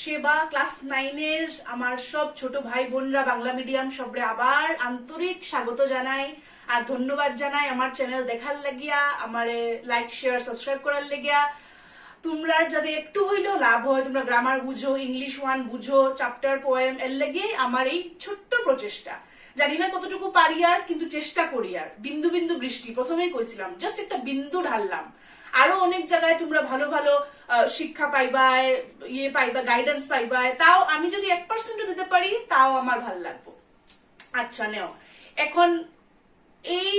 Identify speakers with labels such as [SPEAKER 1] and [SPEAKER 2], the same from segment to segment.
[SPEAKER 1] সেবা ক্লাস 9 এর আমার সব ছোট ভাই বোনরা বাংলা মিডিয়াম সবরে আবার আন্তরিক স্বাগত জানাই আর ধন্যবাদ জানাই আমার চ্যানেল দেখার লাগিয়া, আমারে লাইক শেয়ার সাবস্ক্রাইব করার লাগিয়া। তোমরা যদি একটু হইলেও লাভ হয়, তোমরা গ্রামার বুঝো, ইংলিশ 1 বুঝো, চ্যাপ্টার পোয়েম এর লাগে আমার এই ছোট্ট প্রচেষ্টা। জানি না কতটুকু পারি আর, কিন্তু চেষ্টা করি আর। বিন্দু বিন্দু বৃষ্টি প্রথমেই কইছিলাম, জাস্ট একটা বিন্দু ঢাললাম। আরো অনেক জায়গায় তোমরা ভালো ভালো শিক্ষা পাইবায়, পাইবা, গাইডেন্স পাইবায়। তাও আমি যদি 1% দিতে পারি তাও আমার ভালো লাগবে। আচ্ছা নেও, এখন এই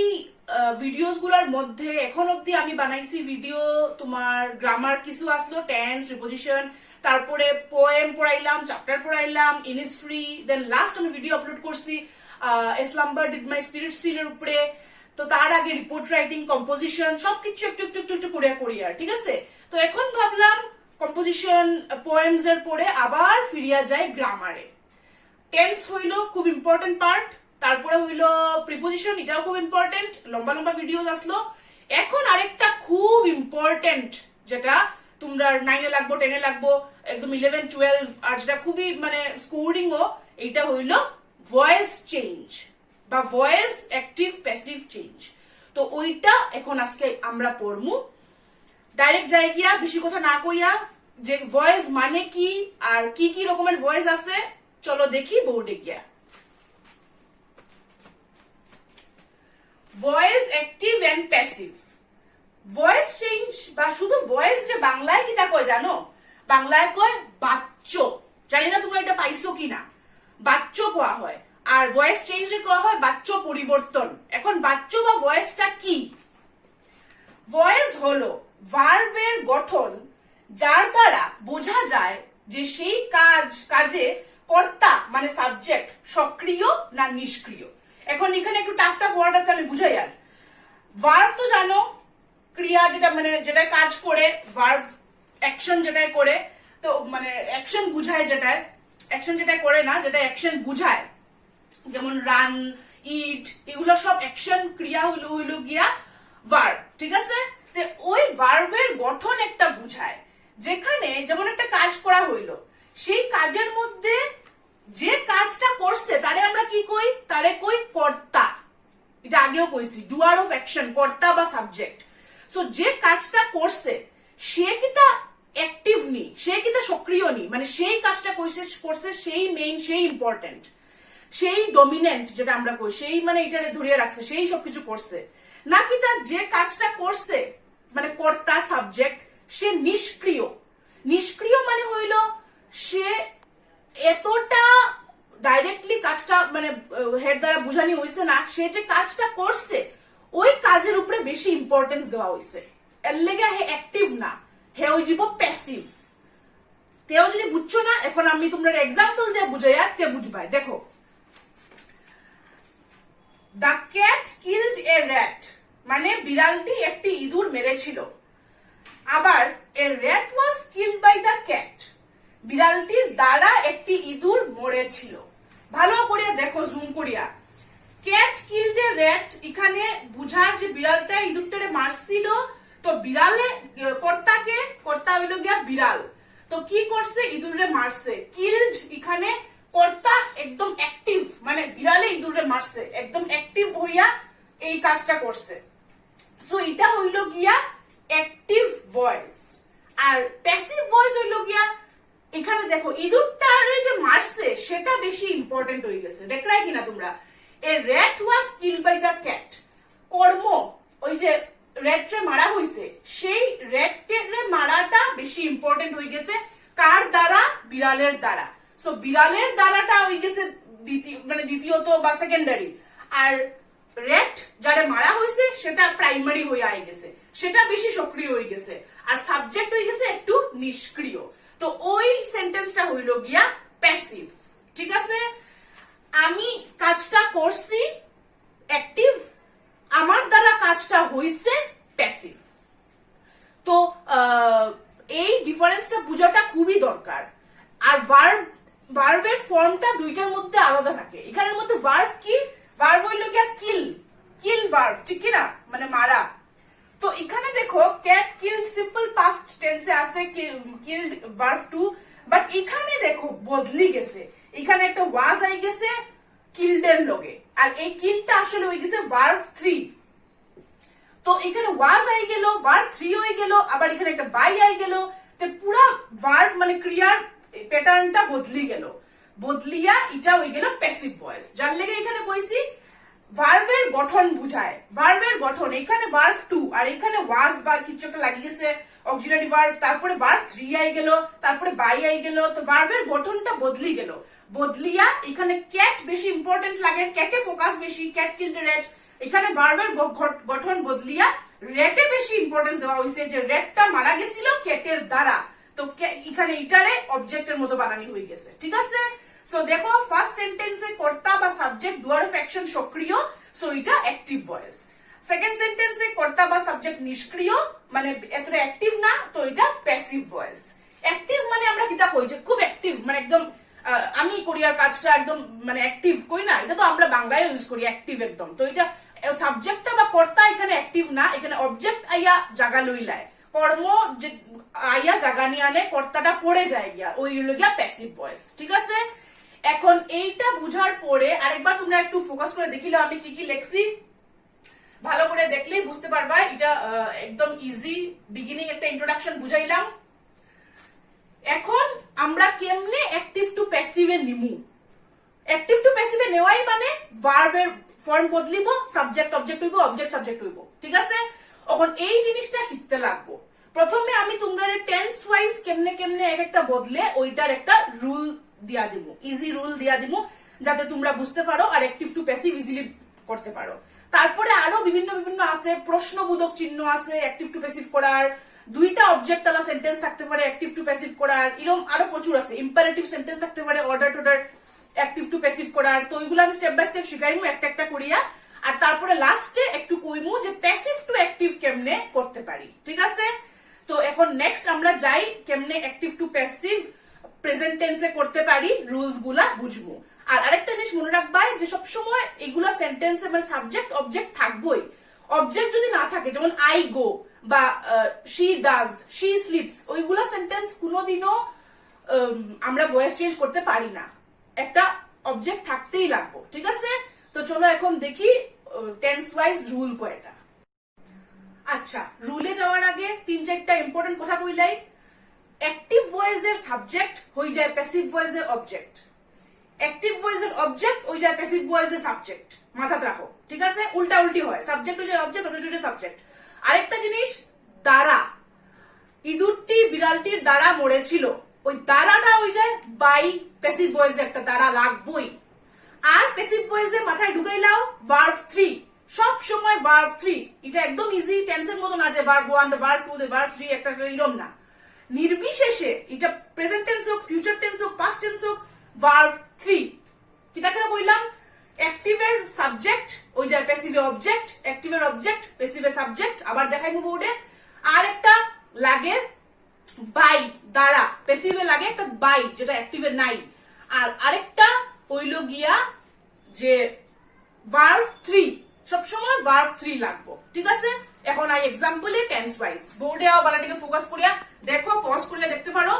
[SPEAKER 1] ভিডিওস গুলার মধ্যে এখন অব্দি আমি বানাইছি ভিডিও, তোমার গ্রামার কিছু আসলো, টেন্স, প্রিপোজিশন, তারপরে পোয়েম পড়াইলাম, চ্যাপ্টার পড়াইলাম, ইনিসফ্রি, দেন লাস্ট আমি ভিডিও আপলোড করছি এসলাম্বার ডিড মাই স্পিরিট সিলের উপরে। তো তার আগে রিপোর্ট রাইটিং, কম্পোজিশন সবকিছু একটু একটু একটু একটু করি আর, ঠিক আছে। তো এখন ভাবলাম কম্পোজিশন পোয়েমস এর পরে আবার ফিরিয়া যায় গ্রামারে। টেন্স হইলো খুব ইম্পর্টেন্ট পার্ট, তারপরে হইলো প্রিপোজিশন, এটাও খুব ইম্পর্টেন্ট, লম্বা লম্বা ভিডিও আসলো। এখন আরেকটা খুব ইম্পর্টেন্ট, যেটা তোমরা 9 লাগবো, 10 লাগবো, একদম 11, 12, আর যেটা খুবই মানে স্কোরিংও, এইটা হইলো ভয়েস চেঞ্জ বা ভয়েস অ্যাক্টিভ প্যাসিভ চেঞ্জ। তো ওইটা এখন আজকে আমরা পড়মু। ডাইরেক্ট যাই গিয়া, বেশি কথা না কইয়া, যে ভয়েস মানে কি আর কি কি রকমের ভয়েস আছে চলো দেখি বোর্ডে গিয়া। Voice active and passive. Voice change বা শুধু ভয়েস যে বাংলায় কি তা কয় জানো? বাংলায় কয় বাচ্চ। জানি না তোমরা এটা পাইছো কিনা। বাচ্চ কোয়া হয়, আর ভয়েস চেঞ্জ কোয়া হয় বাচ্চ পরিবর্তন। এখন বাচ্চ বা ভয়েসটা কি? ভয়েস হলো ভার্বের গঠন যার দ্বারা বোঝা যায় যে সেই কাজে কর্তা মানে সাবজেক্ট সক্রিয় না নিষ্ক্রিয়। এখন এখানে একটু টাফ টাফ ওয়ার্ড আছে, আমি বুঝাই। আর ভার্ব তো জানো, ক্রিয়া যেটা মানে যেটা কাজ করে, ভার্ব অ্যাকশন যেটাই করে, তো মানে অ্যাকশন বুঝায়, যেটায় অ্যাকশন যেটাই করে না, যেটা অ্যাকশন বুঝায়, যেমন রান, ইট, এগুলো সব অ্যাকশন ক্রিয়া হইলো গিয়া ভার্ব, ঠিক আছে। ওই ভার্বের গঠন একটা বুঝায়, যেখানে যেমন একটা কাজ করা হইলো, সেই কাজের মধ্যে যে কাজটা করছে তারে আমরা কি কই? তারে কই কর্তা। এটা আগেও কইছি, ডুয়ার অফ অ্যাকশন, কর্তা বা সাবজেক্ট। সো যে কাজটা করছে সে কিতা অ্যাক্টিভ নি, সে কিতা সক্রিয় নি, মানে সেই কাজটা করছে সেই মেইন, সেই ইম্পর্টেন্ট, সেই ডমিনেন্ট যেটা আমরা কই, সেই মানে এটারে ধরিয়ে রাখছে, সেই সবকিছু করছে, নাকি তার যে কাজটা করছে মানে কর্তা সাবজেক্ট সে নিষ্ক্রিয়। নিষ্ক্রিয় মানে হইল সে এতটা ডাইরেক্টলি কাজটা মানে হেড দ্বারা বুঝানি হইছে না, সে যে কাজটা করছে ওই কাজের উপরে বেশি ইম্পর্টেন্স দেওয়া হইছে, এর লেগে হে অ্যাক্টিভ না, হে ওই জীব প্যাসিভ। তেও যদি বুঝছো না, এখন আমি তোমরা এক্সাম্পল দিয়ে বুঝাই আর তে বুঝবাই। দেখো, the cat killed a rat, মানে বিড়ালটি একটি ইঁদুর মেরেছিল। আবার a rat was killed by the cat, বিড়ালটির দ্বারা একটি ইঁদুর মরেছিল। ভালো করে দেখো, জুম করিয়া। ক্যাট কিলড এ র্যাট, এখানে বুঝার যে বিড়ালটা ইঁদুরটারে মারছিল, তো বিড়ালে কর্তা হইল গিয়া বিড়াল, তো কি করছে? ইঁদুরে মারছে। কিলড এখানে কর্তা একদম অ্যাক্টিভ, মানে বিড়ালে ইঁদুরে মারছে, একদম অ্যাক্টিভ হইয়া এই কাজটা করছে। সো এটা হইল গিয়া অ্যাক্টিভ ভয়েস। আর প্যাসিভ ভয়েস হইল গিয়া, এখানে দেখো ইঁদুরটারে যে মারছে সেটা বেশি ইম্পর্টেন্ট হয়ে গেছে, দেখলাই কিনা তোমরা? A rat was killed by the cat, কর্ম, ওই যে র্যাটরে মারা হইছে, সেই র্যাটরে মারাটা বেশি ইম্পর্টেন্ট হয়ে গেছে। কার দ্বারা? বিড়ালের দ্বারা। সো বিড়ালের দ্বারাটা হয়ে গেছে দ্বিতীয়ত বা সেকেন্ডারি, আর র্যাট যারা মারা হয়েছে সেটা প্রাইমারি হয়ে আই গেছে, সেটা বেশি সক্রিয় হয়ে গেছে, আর সাবজেক্ট হয়ে গেছে একটু নিষ্ক্রিয়। তো ওই সেন্টেন্সটা হইল গিয়া প্যাসিভ, ঠিক আছে। আমি কাজটা করছি অ্যাক্টিভ, আমার দ্বারা কাজটা হইছে প্যাসিভ। তো এই ডিফারেন্সটা বোঝাটা খুবই দরকার। আর ভার্বের ফর্মটা দুইটার মধ্যে আলাদা থাকে। এখানের মধ্যে ভার্ব কি? ভার্ব হইল গিয়া কিল ভার্ব, ঠিক কিনা, মানে মারা। তো এখানে দেখো ক্যাট কিল্ড সিম্পল পাস্ট টেন্সে আছে, কিল্ড ভার্ব টু, বাট এখানে দেখো বদলি গেছে, এখানে একটা ওয়াজ আই গেছে কিল্ডের লগে, আর এই কিলটা আসলে হয়ে গেছে ভার্ব 3। তো এখানে ওয়াজ আই গেল, ভার্ব 3 হয়ে গেল, আবার এখানে একটা বাই আই গেল, তো পুরা ভার্ব মানে ক্রিয়ার প্যাটার্নটা বদলি গেল, বদলিয়া এটা হয়ে গেল প্যাসিভ ভয়েস। যার লেগে এখানে কইছি ভার্বের গঠন বুঝায়, ভার্বের গঠন। এখানে ভার্ব 2 আর এখানে ওয়াজ বা কিছু একটা লাগি গেছে অক্সিলারি ভার্ব, তারপরে ভার্ব 3 আই গেল, তারপরে বাই আই গেল, তো ভার্বের গঠনটা বদলি গেল। বদলিয়া এখানে ক্যাট বেশি ইম্পর্টেন্ট লাগে, ক্যাটে ফোকাস বেশি, ক্যাট কিল্ড রেট। এখানে ভার্বের গঠন বদলিয়া রেটে বেশি ইম্পর্টেন্স দেওয়া হয়েছে, যে রেটটা মারা গেছিল ক্যাটের দ্বারা, তো এখানে এটারে অবজেক্টের মতো বানানি হয়ে গেছে। ঠিক আছে, সো দেখো ফার্স্ট সেন্টেন্সে কর্তা বা সাবজেক্ট ডুয়ার অফ অ্যাকশন সক্রিয়, সো এটা অ্যাক্টিভ ভয়েস। সেকেন্ড সেন্টেন্সে কর্তা বা সাবজেক্ট নিষ্ক্রিয়, মানে এতটা অ্যাক্টিভ না, তো এটা প্যাসিভ ভয়েস। অ্যাক্টিভ মানে আমরা কিতা কই, যে খুব অ্যাক্টিভ, মানে একদম আমি কোরিয়ার কাজটা একদম মানে অ্যাক্টিভ কই না, এটা তো আমরা বাংলায় ইউজ করি অ্যাক্টিভ একদম। তো এটা সাবজেক্টটা বা কর্তা এখানে অ্যাক্টিভ না, এখানে অবজেক্ট আইয়া জাগা লইলায়, কর্ম যে আইয়া জাগা নিয়ে আনে, কর্তাটা পড়ে যায় গিয়া, ওই হলো গিয়া প্যাসিভ ভয়েস। ঠিক আছে, এখন এইটা বুঝার পরে আরেকবার তোমরা একটু ফোকাস করে দেখিলে আমি কি কি লেখছি, ভালো করে দেখলেই বুঝতে পারবা। এটা একদম ইজি বিগিনিং একটা ইন্ট্রোডাকশন বুঝাইলাম। এখন আমরা কেমনে অ্যাক্টিভ টু প্যাসিভে নিমু। অ্যাক্টিভ টু প্যাসিভে নেওয়াই মানে ভার্বের ফর্ম বদলিব, সাবজেক্ট অবজেক্ট হইব, অবজেক্ট সাবজেক্ট হইব। ঠিক আছে, এখন এই জিনিসটা শিখতে লাগবো। প্রথমে আমি তোমরা টেন্স ওয়াইজ কেমনে কেমনে এক একটা বদলে ওইটার একটা রুল দিয়া দিব, ইজি রুল দিয়া দিব, যাতে তোমরা বুঝতে পারো আর অ্যাক্টিভ টু প্যাসিভ ইজিলি করতে পারো। তারপরে আরো বিভিন্ন বিভিন্ন আছে, প্রশ্নবোধক চিহ্ন আছে অ্যাক্টিভ টু প্যাসিভ করার, দুইটা অবজেক্ট আলা সেন্টেন্স থাকতে পারে অ্যাক্টিভ টু প্যাসিভ করার, এরকম আরো প্রচুর আছে। ইম্পারেটিভ সেন্টেন্স থাকতে পারে অর্ডার টর্ডার অ্যাক্টিভ টু প্যাসিভ করার। তো ওইগুলো আমি স্টেপ বাই স্টেপ শিখাইমু একটা একটা করিয়া, আর তারপরে লাস্টে একটু কইমু যে প্যাসিভ টু অ্যাক্টিভ কেমনে করতে পারি। ঠিক আছে, তো এখন নেক্সট আমরা যাই কেমনে অ্যাক্টিভ টু প্যাসিভ প্রেজেন্ট টেন্সে করতে পারি, রুলস গুলা বুঝবো। আর আরেকটা জিনিস মনে রাখবা, যে সবসময় এগুলা সেন্টেন্সে মানে সাবজেক্ট অবজেক্ট থাকবোই। অবজেক্ট যদি না থাকে, যেমন আই গো বা শি ডাজ, শি স্লিপস, ওইগুলা সেন্টেন্স কোনোদিনও আমরা ভয়েস চেঞ্জ করতে পারি না, একটা অবজেক্ট থাকতেই লাগবো। ঠিক আছে, তো চলো এখন দেখি টেন্স ওয়াইজ রুল কয়টা। আচ্ছা, রুলে যাওয়ার আগে 3-4টা ইম্পর্টেন্ট কথা কইলাই। অ্যাক্টিভ ভয়েসের সাবজেক্ট হয়ে যায় প্যাসিভ ভয়েসের অবজেক্ট, অ্যাক্টিভ ভয়েসের অবজেক্ট হয়ে যায় প্যাসিভ ভয়েসের সাবজেক্ট, মাথাতে রাখো। ঠিক আছে, উল্টা উল্টি হয়, সাবজেক্ট হয়ে যায় অবজেক্ট, অবজেক্ট হয়ে যায় সাবজেক্ট। আরেকটা জিনিস, দ্বারা, ইঁদুরটি বিড়ালটির দ্বারা মরেছিল, ওই দ্বারাটা হয়ে যায় বাই, প্যাসিভ ভয়েসে একটা দ্বারা লাগবই। আর প্যাসিভ ভয়েসে মাথায় ঢুকাইলাও ভার্ব 3, সব সময় ভার্ব 3, এটা একদম ইজি, টেন্সের মতো না যে ভার্ব 1 ভার্ব 2 ভার্ব 3 একটা এরকম না, নির্বিশেষে এটা প্রেজেন্ট টেন্স হোক, ফিউচার টেন্স হোক, পাস্ট টেন্স হোক, ভার্ব 3। কিটাকে বললাম, অ্যাক্টিভের সাবজেক্ট ওই যায় প্যাসিভে অবজেক্ট, অ্যাক্টিভের অবজেক্ট প্যাসিভে সাবজেক্ট, আবার দেখাইবো বোর্ডে। আর একটা লাগে বাই, দ্বারা, প্যাসিভে লাগে একটা বাই যেটা অ্যাক্টিভে নাই। আর আরেকটা হইল গিয়া যে ভার্ব 3, সবসময় ভার্ব 3 লাগবো। ঠিক আছে, এখন আই এক্সাম্পলে টেন্স ওয়াইজ বোর্ডে আও বালাটিকে ফোকাস করিয়া দেখো, পজ করিয়া দেখতে পারো।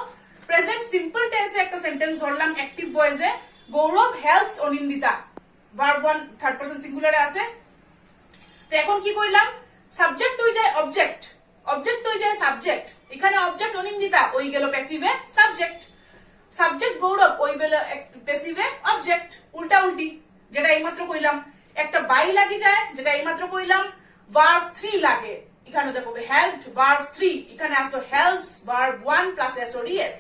[SPEAKER 1] প্রেজেন্ট সিম্পল টেন্সে একটা সেন্টেন্স ধরলাম অ্যাক্টিভ ভয়েসে, Gaurav helps Anindita, verb 1 third person সিঙ্গুলারে আছে। তো এখন কি কইলাম, সাবজেক্ট হয়ে যায় অবজেক্ট, অবজেক্ট হয়ে যায় সাবজেক্ট, এখানে অবজেক্ট অনিন্দিতা ওই গেল প্যাসিভে সাবজেক্ট, সাবজেক্ট গৌরব ওই গেল প্যাসিভে অবজেক্ট, উল্টা উল্টি যেটা এইমাত্র কইলাম। একটা বাই লাগি যায় যেটা এইমাত্র কইলাম, ভার্ব 3 লাগে, এখানে দেখো হেল্পড ভার্ব 3, এখানে আসলো হেল্পস ভার্ব 1 প্লাস এস।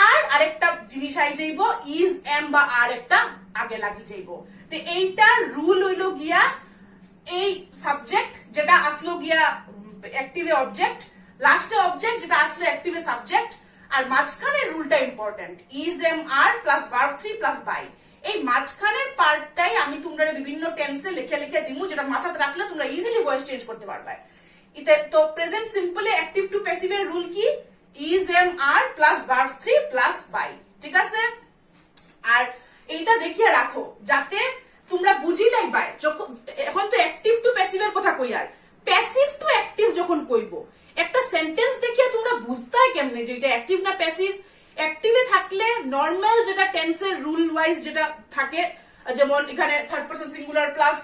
[SPEAKER 1] আর আরেকটা জিনিস আই যাইব, ইজ এম বা আর একটা আগে লাগি যাইব। তো এইটার রুল হইলো গিয়া, এই সাবজেক্ট যেটা আসলো গিয়া অ্যাক্টিভে অবজেক্ট, লাস্টে অবজেক্ট যেটা আসলো অ্যাক্টিভে সাবজেক্ট, আর মাঝখানের রুলটা important, is M are plus verb 3 plus by. এই মাঝখানের পার্টটাই আমি তোমরা বিভিন্ন টেন্সে লিখে লিখে দিমু, যেটা মাথাতে রাখলে তোমরা ইজিলি ভয়েস চেঞ্জ করতে পারবে। তো প্রেজেন্ট সিম্পলে অ্যাক্টিভ টু প্যাসিভের রুল কি, is M are plus verb 3 plus by. ঠিক আছে, আর এইটা দেখিয়ে রাখো যাতে তোমরা বুঝি নাই পায়। এখন তো অ্যাক্টিভ টু প্যাসিভের কথা কই, আর প্যাসিভ টু অ্যাক্টিভ যখন কইব, একটা সেন্টেন্স দেখিয়ে তোমরা বুঝতে কেমনে যে এটা অ্যাক্টিভ না প্যাসিভ। অ্যাক্টিভে থাকলে নর্মাল যেটা টেন্সের রুল ওয়াইজ যেটা থাকে, যেমন এখানে third person singular plus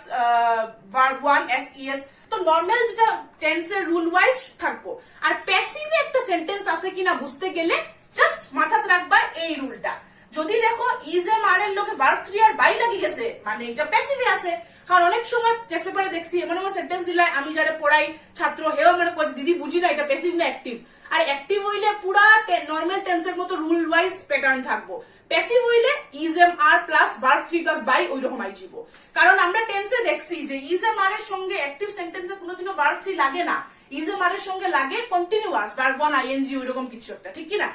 [SPEAKER 1] verb one S, তো নর্মাল যেটা টেন্সের রুল ওয়াইজ থাকবো। আর প্যাসিভে একটা সেন্টেন্স আছে কিনা বুঝতে গেলে জাস্ট মাথাতে রাখবা এই রুলটা। যদি দেখো ইজ এম আর এর লগে ভার্ব 3 আর বাই লাগি গেছে, মানে এটা প্যাসিভে আছে। কারণ অনেক সময় টেস্ট পেপারে দেখছি এমন এমন সেন্টেন্স দিলাই, আমি যারা পড়াই ছাত্র হেও মানে কই দিদি বুঝি না এটা প্যাসিভ না অ্যাক্টিভ। আর অ্যাক্টিভ হইলে পুরা নর্মাল টেন্সের মতো রুল ওয়াইজ প্যাটার্ন থাকবো। প্যাসিভ হইলে is M are plus verb 3 plus by ওই রকম আইজিব। কারণ আমরা টেন্সে দেখছি যে ইজ এম আর এর সঙ্গে অ্যাক্টিভ সেন্টেন্সে কোনোদিনও ভার্ব 3 লাগে না, ইজ এম আর এর সঙ্গে লাগে কন্টিনিউয়াস ভার্ব 1 আইএনজি ওই রকম কিছু একটা, ঠিক কি না?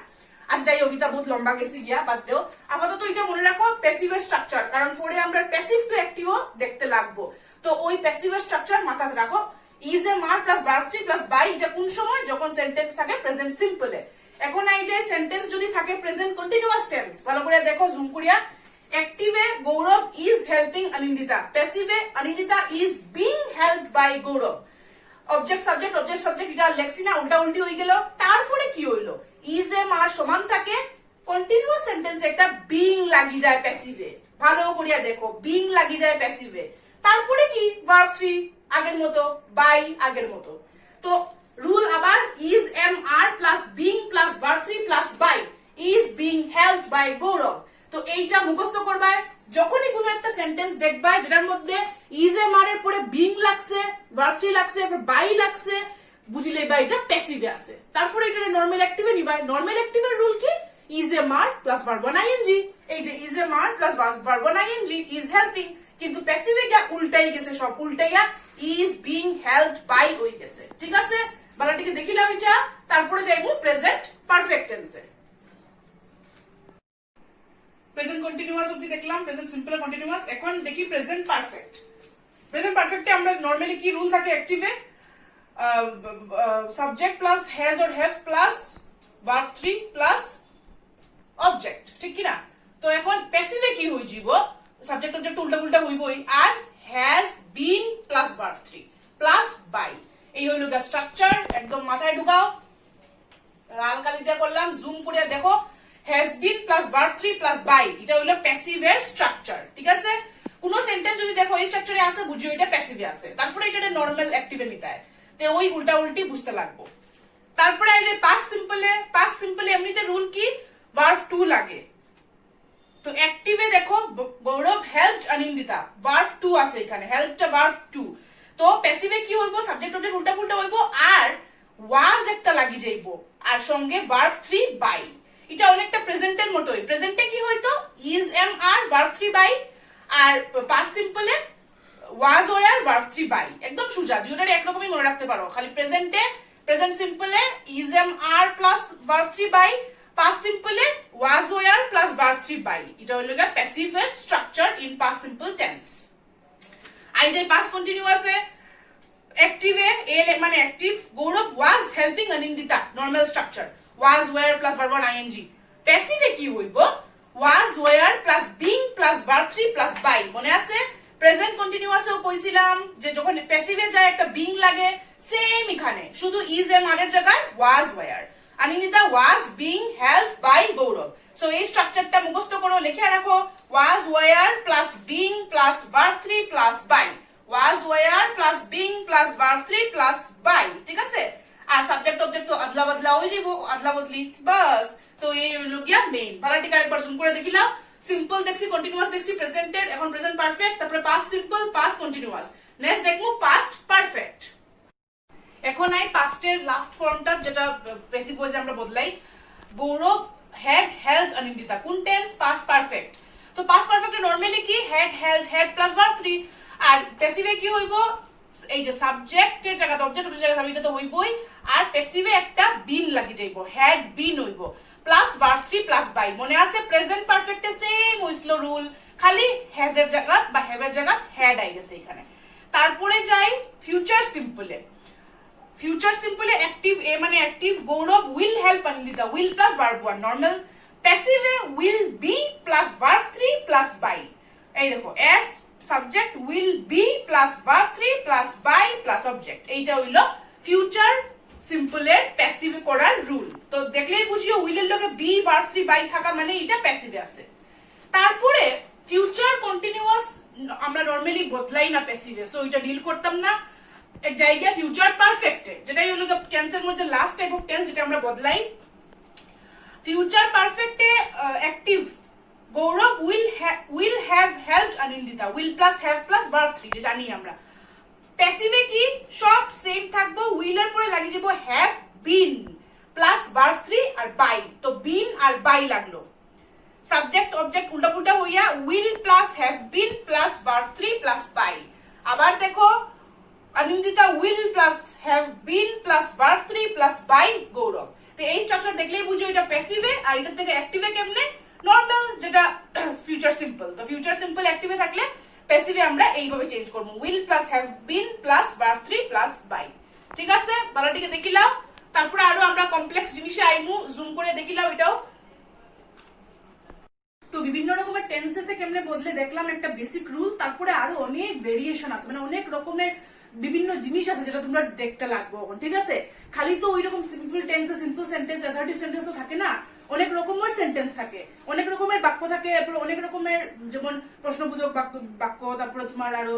[SPEAKER 1] আচ্ছা যাই হোক, এটা বহুত লম্বা গেছি গিয়া, বাদ দেও। আপাতত এটা মনে রাখো প্যাসিভের স্ট্রাকচার, কারণ পরে আমরা প্যাসিভ টু অ্যাক্টিভও দেখতে লাগবো। তো ওই প্যাসিভের স্ট্রাকচার মাথাতে রাখো। Is M are plus verb 3 plus by, এটা কোন সময়? যখন সেন্টেন্স থাকে প্রেজেন্ট সিম্পলে। এখন এই যে সেন্টেন্স যদি থাকে প্রেজেন্ট কন্টিনিউয়াস টেন্স, ভালো করে দেখো জুম করিয়া। অ্যাক্টিভে গৌরব ইজ হেল্পিং অনিন্দিতা, প্যাসিভে Anindita is being helped by Gaurav. Object subject এটা লেখছি না, উল্টা উল্টি হয়ে গেল। তারপরে কি হইলো? ইজ এম আর সমান থাকে কন্টিনিউয়াস সেন্টেন্সে একটা বিং লাগি যায় প্যাসিভে, ভালো করিয়া দেখো বিং লাগি যায় প্যাসিভে। তারপরে কি? ভার্ব 3 আগের মতো, বাই আগের মতো। তো রুল আবার is M are plus being plus verb 3 plus by, is being helped by গৌরব। তো এইটা মুখস্থ করবা। যখনই কোনো একটা সেন্টেন্স দেখবা যেটার মধ্যে ইজ এম আর এর পরে বিং লাগছে, ভার্ব 3 লাগছে, বাই লাগছে, বুঝলে বা এটা প্যাসিভে আছে। তারপরে এটা নরমাল অ্যাক্টিভে নিবা। নরমাল অ্যাক্টিভের রুল কি? Is M are plus verb 1 ING. এই যে is M are plus verb 1 ING is helping. কিন্তু প্যাসিভে গিয়া উল্টাই গেছে, সব উল্টাইয়া ইজ বিং হেল্পড বাই হয়ে গেছে, ঠিক আছে? বালাটিকে দেখিলাম এটা। তারপরে যাইবো প্রেজেন্ট পারফেক্ট টেন্সে। প্রেজেন্ট কন্টিনিউয়াস অবধি দেখলাম, প্রেজেন্ট সিম্পল কন্টিনিউয়াস। এখন দেখি প্রেজেন্ট পারফেক্ট। প্রেজেন্ট পারফেক্টে আমরা নরমালি কি রুল থাকে অ্যাক্টিভে? Subject plus has or have plus verb 3 plus object, ঠিক কি না? তো এখন প্যাসিভে কি হই যাব? সাবজেক্ট অবজেক্ট উল্টা উল্টা হইবই, আর has been plus verb 3 plus by. এই হইল গা স্ট্রাকচার, একদম মাথায় ঢুকাও। লাল কালি দিয়ে করলাম, জুম করে দেখো। Has been plus verb 3 plus by, এটা হইল প্যাসিভের স্ট্রাকচার, ঠিক আছে? কোন সেন্টেন্স যদি দেখো এই স্ট্রাকচারে আছে, বুঝিও এটা প্যাসিভে আছে। তারপরে এটা নরমাল অ্যাক্টিভে নিতে হয়, তো ওই উল্টা উল্টি বুঝতে লাগবো। তারপরে এই যে পাস্ট সিম্পলে এমনিতে রুল কি? ভার্ব 2 লাগে। তো অ্যাক্টিভে দেখো গৌরব হেল্পড অনিন্দিতা, ভার্ব 2 আছে এখানে, হেল্পটা ভার্ব 2। তো প্যাসিভে কি হইবো? সাবজেক্ট অবজেক্ট উল্টা পুল্টা হইবো, আর ওয়াজ একটা লাগি যাইবো, আর সঙ্গে ভার্ব 3 বাই। এটা অনেকটা প্রেজেন্টের মতোই। প্রেজেন্টে কি হইতো? Is M are verb 3 by, আর পাস্ট সিম্পলে ওয়াজ ওয়ার ভার্ব 3 বাই। একদম সোজা, দুটোটাই একরকমই মনে রাখতে পারো। খালি প্রেজেন্ট সিম্পলে is M are plus verb 3 by, past সিম্পলে was were plus verb 3 by. এটা হইল গিয়া প্যাসিভের structure in past simple tense. আই যে পাস্ট কন্টিনিউয়াসে অ্যাক্টিভে মানে active Gaurav was helping Anindita, normal structure was were plus verb 1 ING. প্যাসিভে কি হইব? Was were plus being plus verb 3 plus by. মনে আছে প্রেজেন্ট কন্টিনিউয়াসেও কইছিলাম যে যখন প্যাসিভে যায় একটা বিং লাগে, সেম এখানে, শুধু ইজ এম আর এর জায়গায় was were. Anindita was being helped by Gaurav. So এই স্ট্রাকচারটা মুখস্থ করো, লিখে রাখো। Was were plus being plus verb 3 plus by, was were plus being plus verb 3 plus by, ঠিক আছে? আর সাবজেক্ট অবজেক্ট তো আদলা বদলা হয়ে যাবো, আদলা বদলি বাস। তো এই হইল গিয়া মেইন। ভালোটি আরেকবার জুম করে দেখিলাম। সিম্পল দেখছি, কন্টিনিউয়াস দেখছি, প্রেজেন্টেড, এখন প্রেজেন্ট পারফেক্ট, তারপরে past simple, past continuous. Next দেখবো পাস্ট পারফেক্ট। এখন আই পাস্টের লাস্ট ফর্মটা, যেটা প্যাসিভ ভয়েসে আমরা বদলাই। গৌরব হ্যাড হেল্পড অনিন্দিতা, কোন টেন্স? Past perfect. তো পাস্ট পারফেক্টে নরমালি কি? Had helped, had plus verb 3। আর প্যাসিভে কি হইব? এই যে সাবজেক্টের জায়গাতে অবজেক্ট, অবজেক্টের জায়গাতে এটা তো হইবই, আর প্যাসিভে একটা বিন লাগি যাইব, হ্যাড বিন হইব প্লাস ভার্ব 3 প্লাস বাই। মনে আছে প্রেজেন্ট পারফেক্টে সেম হইছিল রুল, খালি হ্যাজের জায়গা বা হ্যাভের জায়গা হ্যাড আই গেছে এখানে। তারপরে যাই ফিউচার সিম্পলে। ফিউচার সিম্পলে অ্যাক্টিভ এ মানে active Gaurav will help Anindita, will plus verb 1 normal. প্যাসিভে will be plus verb 3 plus by. এই দেখো এস subject will be plus verb 3 plus by plus object. এইটা হইল ফিউচার সিম্পলের প্যাসিভে করার রুল। তো দেখলেই বুঝিও উইলের লগে বি ভার্ব 3 বাই থাকা মানে এটা প্যাসিভে আছে। তারপরে ফিউচার কন্টিনিউয়াস আমরা নরমালি বদলাই না প্যাসিভে, সো এটা ডিল করতাম না। এক জায়গায় ফিউচার পারফেক্টে, যেটাই হলো টেন্সের মধ্যে লাস্ট টাইপ অফ টেন্স যেটা আমরা বদলাই, ফিউচার পারফেক্টে active Gaurav will have helped Anindita, will plus have plus verb 3 যে জানি আমরা। প্যাসিভে কি সব সেম থাকবো, উইলের পরে লাগিয়ে যাব হ্যাভ বিন প্লাস ভার্ব 3 আর বাই, তো বিন আর বাই লাগলো। সাবজেক্ট অবজেক্ট উল্টা পুল্টা হইয়া will plus have been plus verb 3 plus by. আবার দেখো Anindita will plus have been plus verb 3 plus by গৌরব। তো এই স্ট্রাকচার দেখলেই বুঝো এটা প্যাসিভে, আর এটা থেকে অ্যাক্টিভে কেমনে নরমাল যেটা ফিউচার সিম্পল। তো ফিউচার সিম্পল অ্যাক্টিভে থাকলে প্যাসিভে আমরা এইভাবে চেঞ্জ করব, will plus have been plus verb 3 plus by. ঠিক আছে, ভালোটিকে দেখিলাম। তারপরে আরো আমরা কমপ্লেক্স জিনিসে আইমু, জুম করে দেখিলাম এটাও। তো বিভিন্ন রকমের টেন্সেসে কেমনে বদলে দেখলাম একটা বেসিক রুল। তারপরে আরো অনেক ভেরিয়েশন আছে, মানে অনেক রকমের বিভিন্ন জিনিস আছে যেটা তোমরা দেখতে লাগবো এখন। ঠিক আছে, খালি তো ওই রকম সিম্পল টেন্সে সিম্পল সেন্টেন্স অ্যাসার্টিভ সেন্টেন্স তো থাকে না, অনেক রকমের সেন্টেন্স থাকে, অনেক রকমের বাক্য থাকে, তারপর অনেক রকমের যেমন প্রশ্নবোধক বাক্য, তারপরে তোমার আরো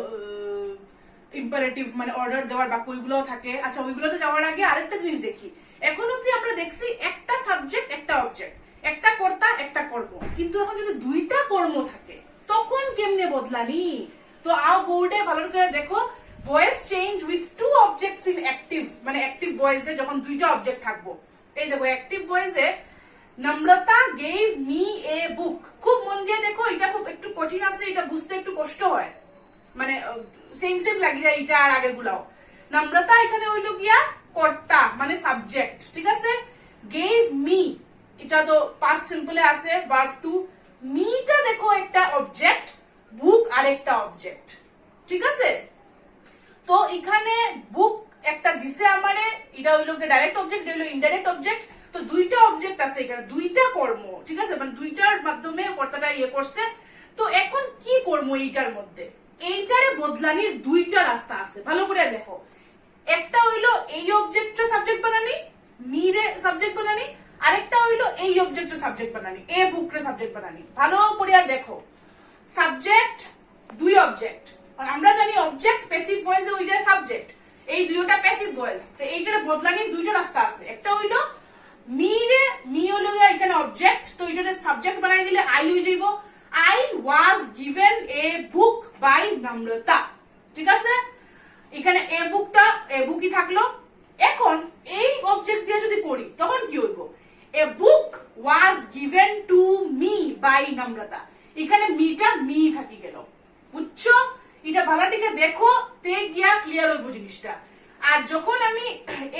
[SPEAKER 1] ইম্পারেটিভ মানে অর্ডার দেওয়ার বাক্য, ওইগুলোও থাকে। আচ্ছা, ওইগুলোতে যাওয়ার আগে আরেকটা জিনিস দেখি। এখন অব্দি আমরা দেখছি একটা সাবজেক্ট একটা অবজেক্ট, একটা কর্তা একটা কর্ম, কিন্তু এখন যদি দুইটা কর্ম থাকে তখন কেমনে বদলানি? তো আও বোর্ডে ভালো করে দেখো, voice change with two objects in active, মানে অ্যাক্টিভ ভয়েসে যখন দুইটা অবজেক্ট থাকবো। এই দেখো অ্যাক্টিভ ভয়েসে নম্রতা গেভ মি এ বুক। খুব মন দিয়ে দেখো, এটা খুব একটু কঠিন আছে, এটা বুঝতে একটু কষ্ট হয়, মানে সেম সেম লাগি যায় এটা আর আগের গুলাও। নম্রতা এখানে হইলো গিয়া কর্তা মানে সাবজেক্ট, ঠিক আছে। গেভ মি এটা তো পাস্ট সিম্পলে আছে ভার্ব 2, মিটা দেখো একটা অবজেক্ট, বুক আরেকটা অবজেক্ট, ঠিক আছে। তো এখানে বুক একটা দিছে আমারে, এটা হইলো ডাইরেক্ট অবজেক্ট, এটা হইলো ইনডাইরেক্ট অবজেক্ট। তো দুইটা অবজেক্ট আছে এখানে, দুইটা কর্ম, ঠিক আছে, মানে দুইটার মাধ্যমে কর্তাটা ইয়ে করছে। তো এখন কি কর্ম এইটার মধ্যে? এইটারে বদলানির দুইটা রাস্তা আছে, ভালো করে দেখো। একটা হইলো এই অবজেক্টটা সাবজেক্ট বানানি, মিরে সাবজেক্ট বানানি, আরেকটা হইলো এই অবজেক্টটা সাবজেক্ট বানানি, এ বুকরে সাবজেক্ট বানানি। ভালো করে দেখো, সাবজেক্ট দুই অবজেক্ট, আমরা জানি অবজেক্ট প্যাসিভ ভয়েসে ওইটা সাবজেক্ট, এই দুইটা প্যাসিভ ভয়েস। তো এইটারে বদলানির দুইটা রাস্তা আছে। একটা হইলো মিরে, মি হলো এখানে অবজেক্ট, তো এইটারে সাবজেক্ট বানাই দিলে আই হয়ে যাইব, I was given a book by নম্রতা, ঠিক আছে। এখানে এ বুকটা এ বুকই থাকলো। এখন এই অবজেক্ট দিয়ে যদি করি তখন কি হইব? এ বুক was given to me by নম্রতা, এখানে মিটা মি থাকি গেল, বুঝছো? এটা ভালোটিকে দেখো, তে গিয়া ক্লিয়ার হইব জিনিসটা। আর যখন আমি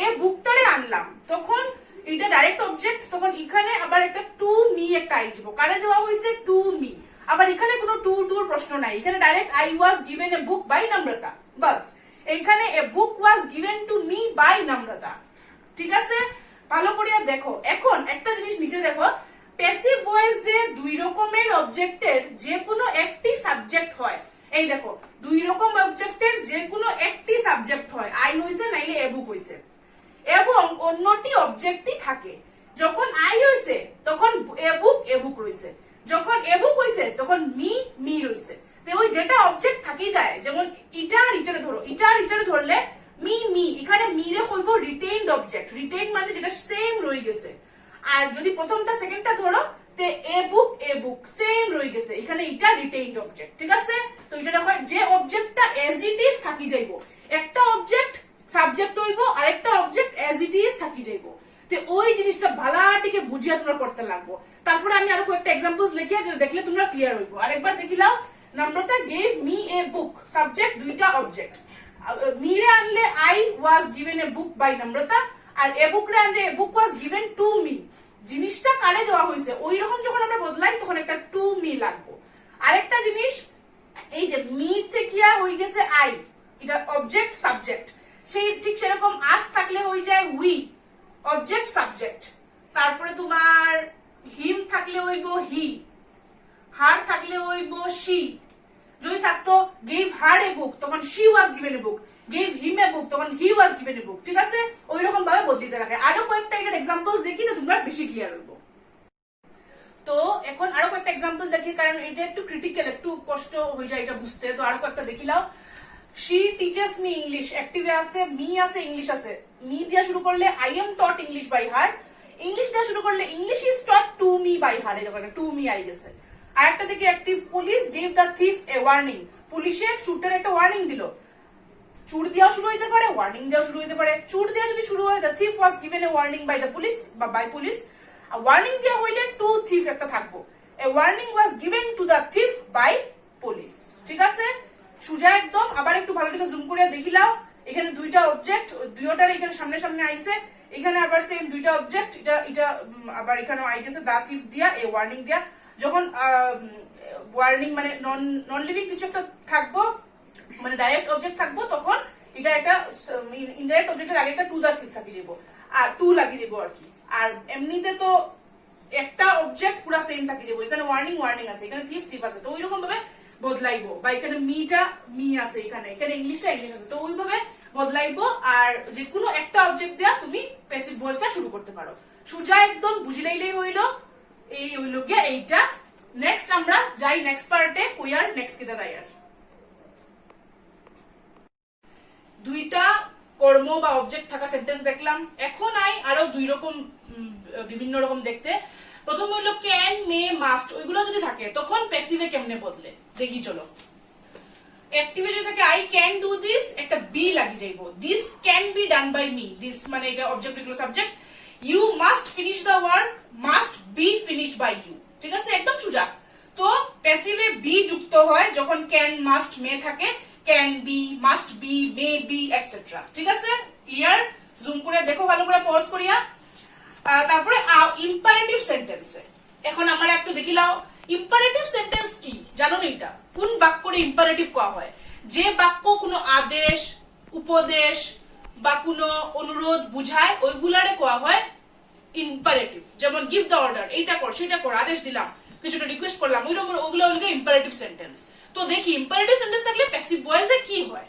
[SPEAKER 1] এ বুকটারে আনলাম তখন এটা ডাইরেক্ট অবজেক্ট, তখন এখানে আবার একটা টু মি একটা আই যাব, কারে দেওয়া হয়েছে? To me. আবার এখানে কোনো টুর প্রশ্ন নাই, এখানে direct I was given a book by Namrata, বাস। এইখানে a book was given to me by Namrata, ঠিক আছে। ভালো করিয়া দেখো। এখন একটা জিনিস নিচে দেখো, প্যাসিভ ভয়েসে দুই রকমের অবজেক্টের যে কোনো একটি সাবজেক্ট হয়। এই দেখো, দুই রকম অবজেক্টের যে কোনো একটি সাবজেক্ট হয়, আই হইছে নাইলে এ বুক হইছে, এবং অন্যটি অবজেক্টই থাকে। যখন আই হইছে তখন এ বুক রইছে, যখন এ বুক হইছে তখন মি রইছে। তো ওই যেটা অবজেক্ট থাকি যায়, যেমন ইটা আর ইটারে ধরো, ইটা আর ইটারে ধরলে মি, এখানে মিরে হইব রিটেইনড অবজেক্ট, রিটেইন মানে যেটা সেম রই গেছে। আর যদি প্রথমটা সেকেন্ডটা ধরো, তে এ বুক সেম রই গেছে, এখানে এটা রিটেইনড অবজেক্ট, ঠিক আছে। তো এটা দেখো, যে অবজেক্টটা এজ ইট ইজ থাকি যাইব, একটা অবজেক্ট সাবজেক্ট হইব, আরেকটা অবজেক্ট এজ ইট ইজ থাকি যাইব। তো ওই জিনিসটা ভালাটিকে বুঝিয়া তোমরা করতে লাগবো। তারপরে আমি আরো কয়েকটা এক্সাম্পলস লিখিয়া যেটা দেখলে তোমরা ক্লিয়ার হইব। আরেকবার দেখিলাও, Namrata gave me a book, subject দুইটা অবজেক্ট, মিরে আনলে I was given a book by Namrata, আর এ বুক রে আনলে a book was given to me. জিনিসটা কারে দেওয়া হয়েছে ওই রকম যখন আমরা বদলাই তখন একটা টু মি লাগবো। আরেকটা জিনিস, এই যে মি থেকে হয়ে গেছে আই, এটা অবজেক্ট সাবজেক্ট, সেই ঠিক সেরকম আস থাকলে হয়ে যায় উই, অবজেক্ট সাবজেক্ট। তারপরে তোমার হিম থাকলে হইব হি, হার থাকলে হইব শি। যদি থাকতো গেভ হার এ বুক, তখন she was given a book. gave him a book তখন he was given a book, ঠিক আছে? ওই রকম ভাবে বদলিতে থাকে। আরো কয়েকটা এখানে এক্সাম্পলস দেখি তো তোমরা বেশি ক্লিয়ার হইব। তো এখন আরো কয়েকটা এক্সাম্পল দেখি, কারণ এটা একটু ক্রিটিক্যাল, একটু কষ্ট হয়ে যায় এটা বুঝতে। তো আরো কয়েকটা দেখিলাও। she teaches me English, অ্যাক্টিভে আছে, me আছে, ইংলিশ আছে। me দিয়া শুরু করলে I am taught English by her, English দিয়া শুরু করলে English is taught to me by her, এই দেখো to me আই গেছে। আরেকটা দেখি active, police gave the thief a warning, পুলিশে চুরটার একটা ওয়ার্নিং দিল। চুর দিয়া শুরু হইতে পারে, ওয়ার্নিং দিয়া শুরু হইতে পারে। চুর দিয়া যদি শুরু হয় the thief was given a warning by the police বা by police, আর ওয়ার্নিং দিয়া হইলে to thief একটা থাকবো। a warning was given to the thief by police, ঠিক আছে? সুজা একদম। আবার একটু ভালো করে জুম করে দেখিলাও। এখানে দুইটা অবজেক্ট, দুইটার এখানে সামনে সামনে আইছে, এখানে আবার সেম দুইটা অবজেক্ট, এটা আবার এখানে আই গেছে দা থিফ দিয়া, এ ওয়ার্নিং দিয়া। যখন ওয়ার্নিং মানে নন লিভিং কিছু একটা থাকবো, মানে ডাইরেক্ট অবজেক্ট থাকবো, তখন এটা একটা ইনডাইরেক্ট অবজেক্টের আগে একটা টু দা থিফ থাকি যাব, আর টু লাগি যাব আর কি। আর এমনিতে তো একটা অবজেক্ট পুরা সেম থাকি যাব, এখানে ওয়ার্নিং আছে, এখানে থিফ আছে, তো ওইরকম ভাবে বদলাইবো। বা এখানে মিটা মি আছে, এখানে ইংলিশটা ইংলিশ আছে, তো ওইভাবে বদলাইবো। আর যে কোনো একটা অবজেক্ট দেয়া তুমি প্যাসিভ ভয়েসটা শুরু করতে পারো। সুজা একদম বুঝিলাইলেই হইলো, এই হইলো গিয়া এইটা। নেক্সট আমরা যাই নেক্সট পার্টে, কইয়ার নেক্সট কিতা দাইয়ার। দুইটা কর্ম বা অবজেক্ট থাকা সেন্টেন্স দেখলাম। এখন আরো দুই রকম, বিভিন্ন রকম দেখতে। প্রথম হইলো ক্যান, মে, মাস্ট, ওইগুলো যদি থাকে তখন প্যাসিভে কেমনে বদলে দেখি চলো। অ্যাক্টিভে যদি থাকে আই ক্যান ডু দিস, একটা বি লাগি যাইবো, this can be done by me, this মানে এটা অবজেক্ট, এগুলো subject. You must finish the work, must be finished by you, ঠিক আছে? একদম সোজা। তো প্যাসিভে বি যুক্ত হয় যখন ক্যান, মাস্ট, মে থাকে, can be, must be, may be, etcetera, ঠিক আছে? ক্লিয়ার? জুম করে দেখো ভালো করে, পজ করিয়া। তারপরে ইম্পারেটিভ সেন্টেন্সে এখন আমরা একটু দেখিলাও। ইম্পারেটিভ সেন্টেন্স কি জানো না? এটা কোন বাক্যরে ইম্পারেটিভ কোয়া হয়? যে বাক্য কোনো আদেশ, উপদেশ বা কোনো অনুরোধ বুঝায়, ওইগুলারে কোয়া হয় ইম্পারেটিভ। যেমন গিভ দ্য অর্ডার, এইটা কর, সেটা কর, আদেশ দিলাম, কিছুটা রিকোয়েস্ট করলাম, ওইগুলো হলো ইম্পারেটিভ সেন্টেন্স। তো দেখি ইম্পারেটিভ সেন্টেন্স থাকলে প্যাসিভ ভয়েসে কি হয়।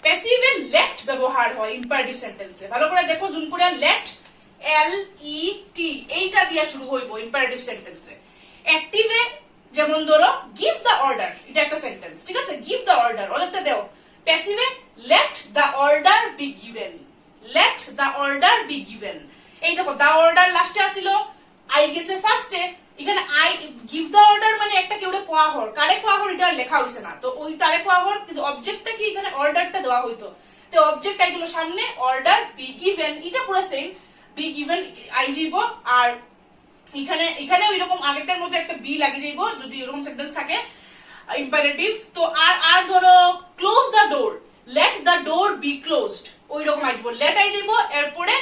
[SPEAKER 1] প্যাসিভে লেট ব্যবহার হয় ইম্পারেটিভ সেন্টেন্সে। ভালো করে দেখো, জুম করে, লেট, LET, এইটা দিয়া শুরু হইব ইম্পারেটিভ সেন্টেন্সে। অ্যাক্টিভে যেমন ধরো গিভ দ্য অর্ডার, এটা একটা সেন্টেন্স, ঠিক আছে? গিভ দ্য অর্ডার, অর্ডারটা দাও। প্যাসিভে let the order be given, let the order be given. এই দেখো দ্য অর্ডার লাস্টে আসিল, আই গেছে ফার্স্টে, এখানে আই গিভ দ্য অর্ডার মানে একটা কেউরে কোয়া হর, কারে কোয়া হর এটা লেখা হইছে না, তো ওই তারে কোয়া হর, কিন্তু অবজেক্টটা কি এখানে অর্ডারটা দেওয়া হইতো, তো অবজেক্ট আইগুলো সামনে, অর্ডার বি গিভেন, এটা পুরো সেম, বি গিভেন আই যাইব। আর এখানে ওইরকম আগেরটার মধ্যে একটা বি লাগি যাইব যদি এরকম সেন্টেন্স থাকে ইম্পারেটিভ। তো আর ধরো close the door, let the door be closed, ওইরকম আই যাইব, লেট আই যাইব, এরপরে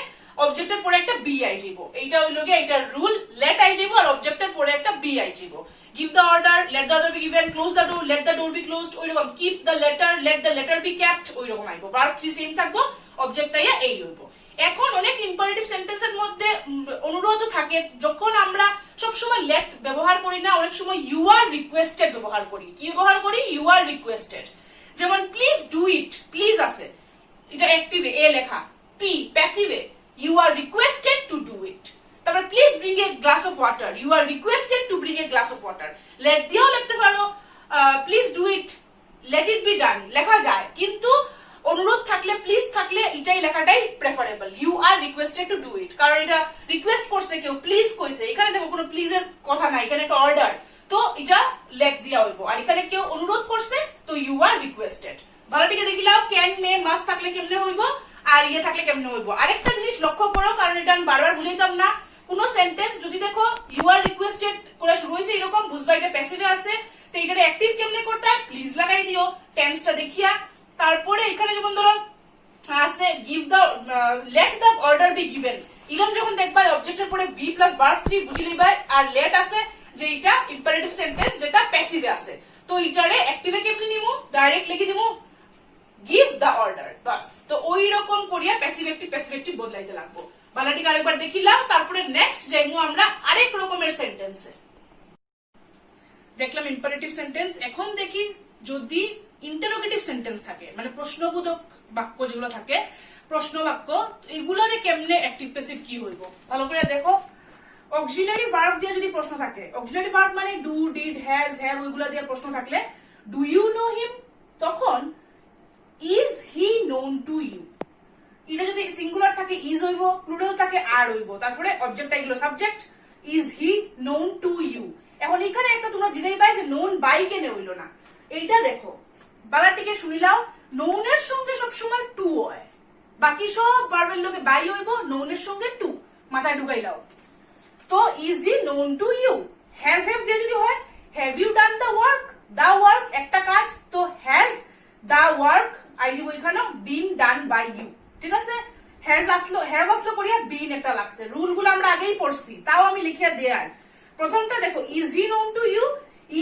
[SPEAKER 1] অবজেক্টের পরে একটা বি আই যাইব, এইটা হইলো গিয়ে এইটার রুল, লেট আই যাইব আর অবজেক্টের পরে একটা বি আই যাইব। Give the order, let the order be given, close the door, let the door be closed, ওইরকম। Keep the letter, let the letter be kept, ওইরকম আইব। ভার্ব 3 সেম থাকবো, অবজেক্ট আইয়া এই হইব। এখন অনেক ইম্পারেটিভ সেন্টেন্সের মধ্যে অনুরোধ থাকে, যখন আমরা সবসময় লেট ব্যবহার করি না, অনেক সময় ইউ আর রিকোয়েস্টেড ব্যবহার করি। কি ব্যবহার করি? You are requested. যেমন প্লিজ ডু ইট, প্লিজ আছে, এটা অ্যাক্টিভে এ লেখা, পি প্যাসিভে you are requested to do it. তারপর please bring a glass of water, you are requested to bring a glass of water. Let দিয়েও লিখতে পারো, please do it, let it be done লেখা যায়, কিন্তু অনুরোধ থাকলে, প্লিজ থাকলে এটাই লেখাটাই preferable, you are requested to do it. কারণ এটা রিকোয়েস্ট করছে কেউ, প্লিজ কইছে, এখানে দেখো কোনো প্লিজের কথা নাই, এখানে একটা অর্ডার, তো এটা লেট দিয়া হইব। আর এখানে কেউ অনুরোধ করছে, তো ইউ আর রিকোয়েস্টেড। ভালো দিকে দেখিলাম, ক্যান, মে, মাস্ট থাকলে কেমনে হইব, আর ইয়ে থাকলে কেমনে হইব। আরেকটা জিনিস লক্ষ্য করো, কারণ এটা আমি বারবার বুঝাইতাম না, কোন সেন্টেন্স যদি দেখো ইউ আর রিকোয়েস্টেড করে শুরু হয়েছে এরকম, বুঝবা এটা প্যাসিভে আছে, তো এটারে অ্যাক্টিভ কেমনে করতে হয়, প্লিজ লাগাই দিও টেন্সটা দেখিয়া। তারপরে এখানে যেমন ধরো আছে give the, late the order be given, এরকম যখন দেখবা অবজেক্টের পরে বি প্লাস ভার্ব 3 বুঝি লইবা, আর লেট আছে যে এটা ইম্পারেটিভ সেন্টেন্স যেটা প্যাসিভে আছে, তো এটারে অ্যাক্টিভে কেমনে নিমু, ডাইরেক্ট লিখে দিমু গিভ দ্য অর্ডার, বাস। তো ওই রকম করিয়া প্যাসিভ অ্যাক্টিভ বদলাইতে লাগবো। বালাটিকে আরেকবার দেখিলাম, তারপরে নেক্সট যাইমু আমরা আরেক রকমের সেন্টেন্সে। দেখলাম ইম্পারেটিভ সেন্টেন্স, এখন দেখি যদি ইন্টারোগেটিভ সেন্টেন্স থাকে, মানে প্রশ্নবোধক বাক্য যেগুলো থাকে, প্রশ্ন বাক্য, এগুলো যে কেমনে অ্যাক্টিভ প্যাসিভ কি হইব ভালো করে দেখো। অক্সিলারি ভার্ব দিয়ে যদি প্রশ্ন থাকে, অক্সিলারি ভার্ব মানে ডু, ডিড, হ্যাজ, হ্যাভ, ওইগুলো দিয়ে প্রশ্ন থাকলে ডু ইউ নো হিম, তখন is he known to you. এটা যদি সিঙ্গুলার থাকে ইজ হইব, প্লুরাল থাকে আর হইব, তারপরে অবজেক্ট এগুলো subject, is he known to you. এখন এখানে একটা তোমরা জিরাই পাই যে নোন বাই কেনে হইল না, এইটা দেখো বালাটিকে শুনিলাও, নোনের সঙ্গে সবসময় টু হয়, বাকি সব ভার্বের লোকে বাই হইব, নোনের সঙ্গে টু মাথায় ঢুকাইলাও। তো is he known to you, has have দিয়ে যদি হয় have you done the work, the work একটা কাজ, তো হ্যাজ দ্য ওয়ার্ক আইজি ওইখানে বিন ডান বাই ইউ, ঠিক আছে। হ্যাজ আসলো, হ্যাভ আসলো করিয়া বিন একটা লাগছে, রুল গুলো আমরা আগেই পড়ছি, তাও আমি লিখে দেয়ার। প্রথমটা দেখো is he known to you,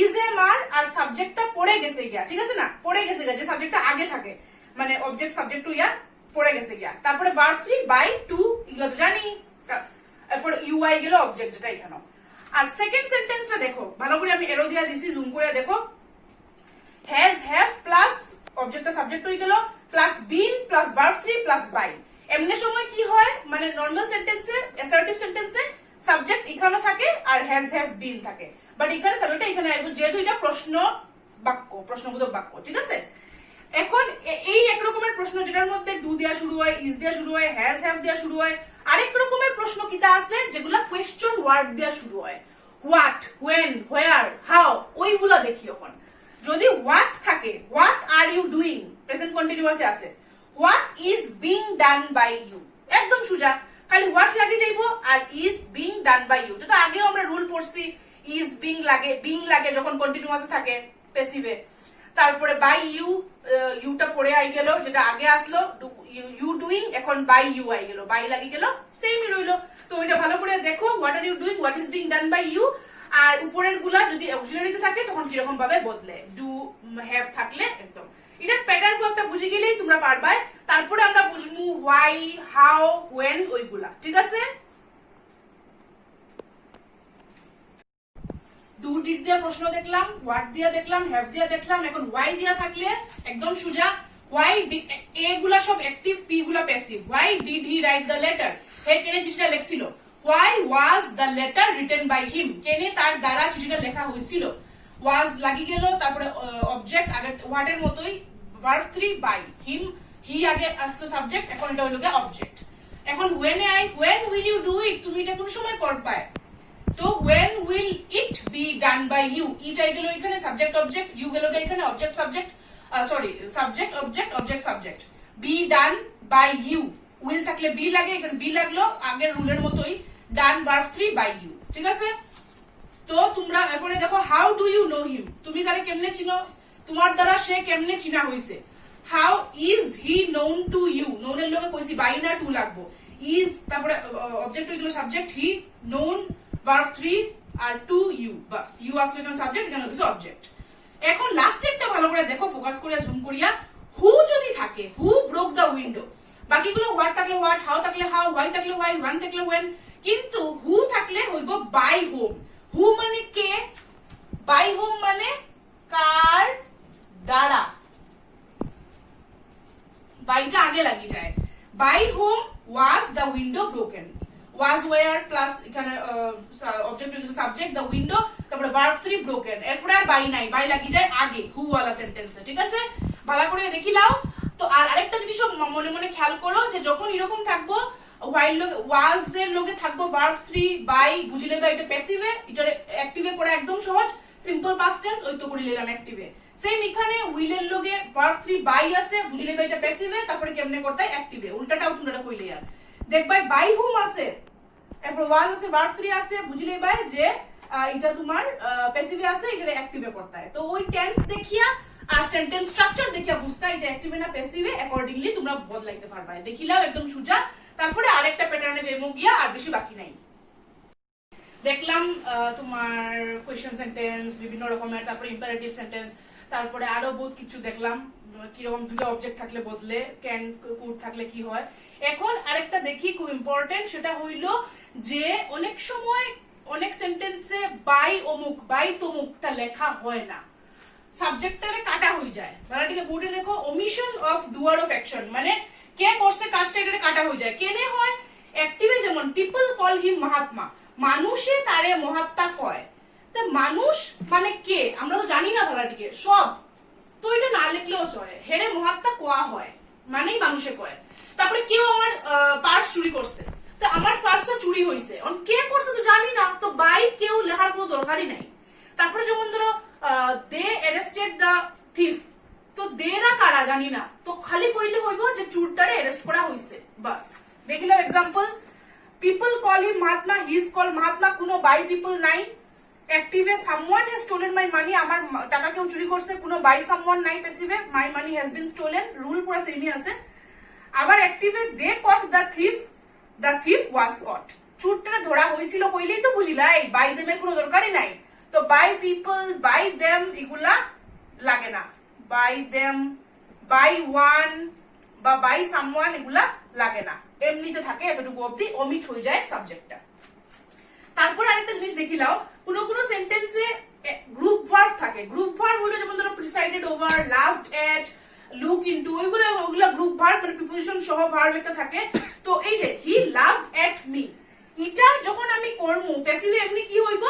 [SPEAKER 1] is M আর সাবজেক্টটা পড়ে গেছে গিয়া, ঠিক আছে না, পড়ে গেছে গিয়া, যে সাবজেক্টটা আগে থাকে মানে অবজেক্ট সাবজেক্ট টু ইয়া পড়ে গেছে গিয়া, তারপরে ভার্ব 3 বাই 2 এগুলো তো জানি, এরপর ইউআই গেল অবজেক্ট যেটা এখানে। আর সেকেন্ড সেন্টেন্সটা দেখো ভালো করে, আমি এরো দিয়া দিছি, জুম করে দেখো, হ্যাজ হ্যাভ প্লাস অবজেক্টটা সাবজেক্ট হয়ে গেল plus been plus verb 3 plus by. এমনি সময় কি হয় মানে নরমাল সেন্টেন্সে, অ্যাসার্টিভ সেন্টেন্সে সাবজেক্ট এখানে থাকে আর হ্যাজ হ্যাভ বিন থাকে, বাট এখানে সাবজেক্টটা এখানে আইব, যেহেতু এটা প্রশ্ন বাক্য, প্রশ্নবোধক বাক্য, ঠিক আছে। এখন এই এক রকমের প্রশ্ন যেটার মধ্যে ডু দিয়া শুরু হয়, ইজ দিয়া শুরু হয়, হ্যাজ হ্যাভ দিয়া শুরু হয়, আরেক রকমের প্রশ্ন কিতা আছে যেগুলা কোয়েশ্চন ওয়ার্ড দিয়া শুরু হয়, হোয়াট, হোয়েন, হোয়ার, হাউ, ওইগুলা দেখি। এখন যদি হোয়াট থাকে, what are you doing, present কন্টিনিউয়াসে আছে, what is being done by you, একদম সোজা, খালি হোয়াট লাগি যাইব আর is being done by you, যেটা আগেও আমরা রুল পড়ছি, ইজ বিং লাগে, বিং লাগে যখন কন্টিনিউয়াসে থাকে প্যাসিভে, তারপরে বাই ইউ, ইউটা পড়ে আই গেল যেটা আগে আসলো, ইউ ডুইং, এখন বাই ইউ আই গেল, বাই লাগি গেল, সেমই রইলো। তো ওইটা ভালো করে দেখো, what are you doing, what is being done by you, আর উপরের গুলা যদি অক্সিলারিতে থাকে তখন কিরকম ভাবে বদলে, ডু হ্যাভ থাকলে একদম এটার প্যাটার্ন একটা বুঝে গেলেই তোমরা পারবাই। তারপরে আমরা বুঝবো হোয়াই, হাউ, হোয়েন, ওইগুলা, ঠিক আছে। ডু ডিড দিয়া প্রশ্ন দেখলাম, হোয়াট দিয়া দেখলাম, হ্যাভ দিয়া দেখলাম, এখন হোয়াই দিয়া থাকলে একদম সোজা, হোয়াই, এগুলা সব অ্যাক্টিভ, পি গুলা passive. Why did he write the letter, হে কেনে চিঠিটা লেখছিল, why was the letter written by him, কেনে তার দ্বারা চিঠিটা লেখা হয়েছিল, ওয়াজ লাগি গেল, তারপরে অবজেক্ট আগে হোয়াটের মতোই, ভার্ব 3 বাই হিম, হি আগে আসলো সাবজেক্ট, এখন এটা হইল গিয়ে অবজেক্ট। এখন when a I, when will you do it, তুমি এটা কোন সময় করবায়, তো when will it be done by you, it I গেল এখানে সাবজেক্ট অবজেক্ট, ইউ গেল এখানে object subject, sorry subject object object subject, be done by you, will থাকলে বি লাগে, এখানে বি লাগলো আগের রুলের মতোই, ডান ভার্ব 3 বাই ইউ, ঠিক আছে। তো তোমরা এরপরে দেখো how do you know him, তুমি তারে কেমনে চিনো, তোমার দ্বারা সে কেমনে চিনা হইছে, how is he known to you, নোনের লগে কইছি বাই না টু লাগবো, ইজ তারপরে অবজেক্ট হইলো সাবজেক্ট হি, নোন ভার্ব 3 আর টু ইউ, বাস ইউ আসলে এখানে সাবজেক্ট, এখানে হচ্ছে অবজেক্ট। এখন লাস্টেরটা ভালো করে দেখো, ফোকাস করিয়া জুম করিয়া, হু যদি থাকে, হু ব্রোক দ্য উইন্ডো, বাকিগুলো হোয়াট থাকলে হোয়াট, হাউ থাকলে হাউ, হোয়াই থাকলে হোয়াই, ওয়ান থাকলে ওয়েন, কিন্তু হু থাকলে হইব বাই হোম। হু মানে কে, বাই হোম মানে কার দ্বারা, বাইটা আগে লাগি যায়, by whom was the window broken, was were plus এখানে object is subject, the window, তারপরে ভার্ব 3 ব্রোকেন, এরপরে আর বাই নাই, বাই লাগি যায় আগে হু ওয়ালা সেন্টেন্সে, ঠিক আছে। ভালো করে দেখিলাও। তো আর আরেকটা জিনিস মনে মনে খেয়াল করো যে যখন এরকম থাকবো, while লগে was এর লগে থাকবো verb 3 by, বুঝিলে বা এটা প্যাসিভে, এটা অ্যাক্টিভে পড়া একদম সহজ, সিম্পল পাস্ট টেন্স ওই তো করে নিলাম অ্যাক্টিভে। সেম এখানে উইল এর লগে verb 3 by আছে, বুঝিলে বা এটা প্যাসিভে, তারপরে কেমনে করতে হয় অ্যাক্টিভে, উল্টাটাও তোমরা কইলে আর দেখবাই বাই হুম আছে, এরপর was আছে, verb 3 আছে, বুঝিলে বা যে এটা তোমার প্যাসিভে আছে, এটা অ্যাক্টিভে করতে হয়। তো ওই টেন্স দেখিয়া আর সেন্টেন্স স্ট্রাকচার দেখিয়া বুঝতা এটা অ্যাক্টিভে না প্যাসিভে, অ্যাকর্ডিংলি তোমরা বদলাইতে পারবা। দেখিলাও একদম সোজা। তারপরে আরেকটা প্যাটার্নে যাইমু গিয়া, আর বেশি বাকি নাই। দেখলাম তোমার কোয়েশ্চেন সেন্টেন্স বিভিন্ন রকমের, তারপরে ইম্পারেটিভ সেন্টেন্স, তারপরে আরো বহুত কিছু দেখলাম কিরকম দুটো অবজেক্ট থাকলে বদলে, ক্যান কুড থাকলে কি হয়। এখন আরেকটা দেখি খুব ইম্পর্টেন্ট, সেটা হইল যে অনেক সময় অনেক সেন্টেন্সে বাই অমুক বাই তমুকটা লেখা হয় না। সাবজেক্টটারে কাটা হয়ে যায় বাংলাটিকে বোর্ডে দেখো ওমিশন অফ ডুয়ার অফ অ্যাকশন মানে কে করছে কাজটা এটারে কাটা হয়ে যায় কেনে হয় অ্যাক্টিভে যেমন পিপল কল হিম মহাত্মা মানুষে তারে মহাত্মা কয় তো মানুষ মানে কে আমরা তো জানি না বাংলাটিকে সব তো এটা না লিখলেও চলে হেরে মহাত্মা কোয়া হয় মানেই মানুষে কয় তারপরে কেউ আমার পার্স চুরি করছে তো আমার পার্সটা চুরি হয়েছে কে করছে তো জানি না তো বাই কেউ লেখার কোনো দরকারই নাই তারপরে যেমন ধরো দে অ্যারেস্টেড দ্য থিফ তো দেরা কারা জানি না তো খালি কইলে হইব যে চুরটারে অ্যারেস্ট করা হইছে বাস দেখিলাম example people call him Mahatma he is call Mahatma কোনো বাই পিপল নাই অ্যাক্টিভে someone has stolen my money আমার টাকা কেউ চুরি করছে কোনো বাই সামওয়ান নাই প্যাসিভে my money has been stolen rule পুরো সেমই আছে আবার অ্যাক্টিভে দে কট দ্য থিফ ওয়াজ কট চুরটারে ধরা হয়েছিল কইলেই তো বুঝিলাই বাই দেমের কোনো দরকারই নাই তো বাই পিপল বাই দেম এগুলা লাগে না বাই দেম বাই ওয়ান বা বাই সামওয়ান এগুলা লাগে না এমনিতে থাকে এতটুকু অবধি ওমিট হয়ে যায় সাবজেক্টটা তারপর আরেকটা জিনিস দেখিলাও কোন কোন সেন্টেন্সে গ্রুপ ভার্ব থাকে গ্রুপ ভার্ব হলো যেমন ধরো প্রিসাইডেড ওভার লাভড এট লুক ইনটু ওইগুলা গ্রুপ ভার্ব মানে প্রিপোজিশন সহ ভার্ব একটা থাকে তো এই যে হি লাভড এট মি এটা যখন আমি করব প্যাসিভে এমনি কি হইব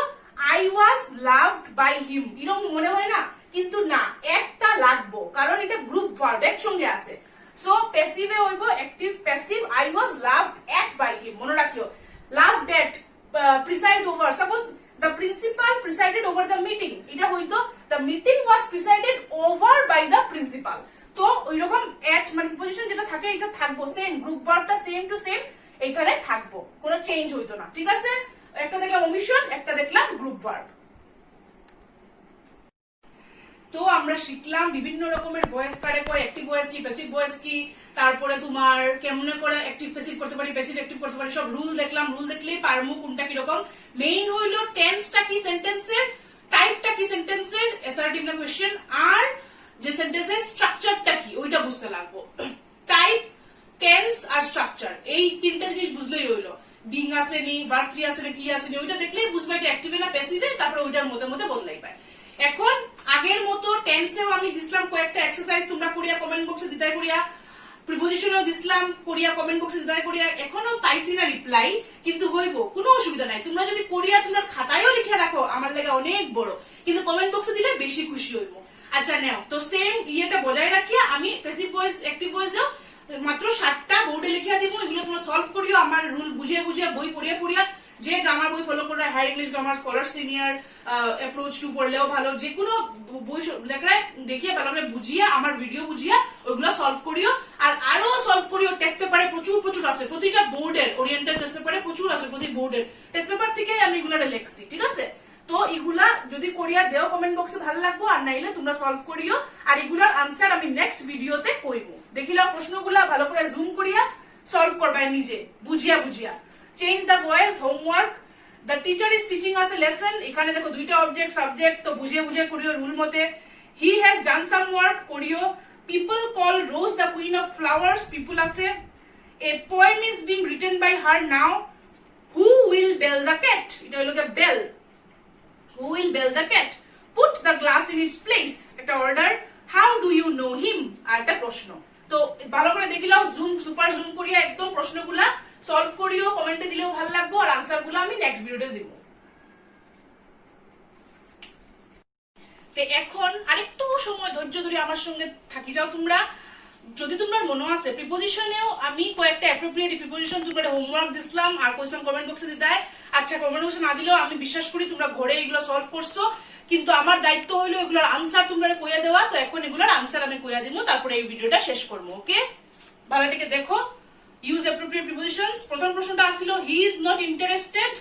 [SPEAKER 1] I was loved by him এরকম মনে হয় না কিন্তু না একটা লাগবো কারণ এটা গ্রুপ ভার্ব একসঙ্গে আছে সো প্যাসিভে হইব active passive I was loved at by him মনে রাখিও loved at preside over suppose the principal presided over the meeting এটা হইতো the meeting was presided over by the principal তো ওইরকম at মানে পজিশন যেটা থাকে এটা থাকবো সেম গ্রুপ ভার্বটা সেম টু সেম এখানে থাকবো কোনো চেঞ্জ হইতো না ঠিক আছে একটা দেখলাম ওমিশন একটা দেখলাম গ্রুপ ভার্ব তো আমরা শিখলাম বিভিন্ন রকমের ভয়েস কারে করে অ্যাক্টিভ ভয়েস কি প্যাসিভ ভয়েস কি তারপরে তোমার কেমনে করে অ্যাক্টিভ প্যাসিভ করতে পারি প্যাসিভ অ্যাক্টিভ করতে পারি সব রুল দেখলাম রুল দেখলেই পারমু কোনটা কি রকম মেইন হইলো টেন্সটা কি সেন্টেন্সের টাইপটা কি সেন্টেন্সের অ্যাসার্টিভ না কোশ্চেন আর যে সেন্টেন্সের স্ট্রাকচারটা কি ওইটা বুঝতে লাগবো টাইপ টেন্স আর স্ট্রাকচার এই তিনটা জিনিস বুঝলেই হইলো বিং আসেনি ভার্ব থ্রি আসেনি কি আসেনি ওইটা দেখলেই বুঝবে এটা অ্যাক্টিভে না প্যাসিভে তারপরে ওইটার মধ্যে মধ্যে বদলাই পায় এখন আগের মতো টেন্সেও আমি দিছিলাম কয়েকটা এক্সারসাইজ তোমরা করিয়া কমেন্ট বক্সে দিতাই করিয়া প্রিপোজিশনও দিছিলাম করিয়া কমেন্ট বক্সে দিতাই করিয়া এখনো পাইছি না রিপ্লাই কিন্তু হইব কোনো অসুবিধা নাই তোমরা যদি করিয়া তোমরা খাতায়ও লিখে রাখো আমার লাগে অনেক বড় কিন্তু কমেন্ট বক্সে দিলে বেশি খুশি হইব আচ্ছা নাও তো সেম ইয়েটা বজায় রাখিয়া আমি প্যাসিভ ভয়েস অ্যাক্টিভ ভয়েসেও মাত্র 7টা বোর্ডে লিখিয়া দিব এগুলো তোমরা সলভ করিও আমার রুল বুঝিয়ে বুঝিয়ে বই পড়িয়া পড়িয়া যে গ্রামার বই ফলো করে higher English grammar scholar senior approach to পড়লেও ভালো যে কোনো বই দেখিয়ে ভালো করে বুঝিয়া আমার ভিডিও বুঝিয়া ওইগুলো সলভ করিও আর আরো সলভ করিও টেস্ট পেপারে প্রচুর প্রচুর আছে প্রতিটা বোর্ডের ওরিয়েন্টাল টেস্ট পেপারে প্রচুর আছে প্রতি বোর্ডের টেস্ট পেপার থেকে আমি এগুলো লেখছি ঠিক আছে তো এগুলা যদি করিয়া দেও কমেন্ট বক্সে ভালো লাগবো আর নাইলে তোমরা সলভ করিও আর এগুলার আনসার আমি নেক্সট ভিডিওতে কইব দেখিলাও প্রশ্নগুলা ভালো করে জুম করিয়া সলভ করবা নিজে বুঝিয়া বুঝিয়া change the voice homework the teacher is teaching us a lesson এখানে দেখো দুইটা অবজেক্ট সাবজেক্ট তো বুঝিয়ে বুঝিয়ে করিও রুল মতে he has done some work করিও people call rose the queen of flowers people আছে a poem is being written by her now who will bell the cat এটা হলো কি bell who will bell the cat put the glass in its place একটা order how do you know him আর একটা প্রশ্ন তো ভালো করে দেখিলাও জুম সুপার জুম করিয়া একদম প্রশ্নগুলা সলভ করিও কমেন্টে দিলেও ভালো লাগবে আর আনসারগুলো আমি নেক্সট ভিডিওতে দেব তো এখন আরেকটু সময় ধৈর্য ধরে আমার সঙ্গে থাকি যাও তোমরা যদি তোমার মনে আছে প্রিপোজিশনেও আমি কয়েকটা অ্যাপ্রোপ্রিয়েট প্রিপোজিশন তোমরা হোমওয়ার্ক দিছিলাম আর কইছিলাম কমেন্ট বক্সে দিতাই আচ্ছা কমেন্ট বক্সে না দিলেও আমি বিশ্বাস করি তোমরা ঘরে এগুলো সলভ করছো কিন্তু আমার দায়িত্ব হইলো এগুলোর আনসার তোমরা কইয়া দেওয়া তো এখন এগুলোর আনসার আমি কইয়া দিব তারপরে এই ভিডিওটা শেষ করবো ওকে ভালো থেকে দেখো use appropriate prepositions প্রথম প্রশ্নটা আছিল he is not interested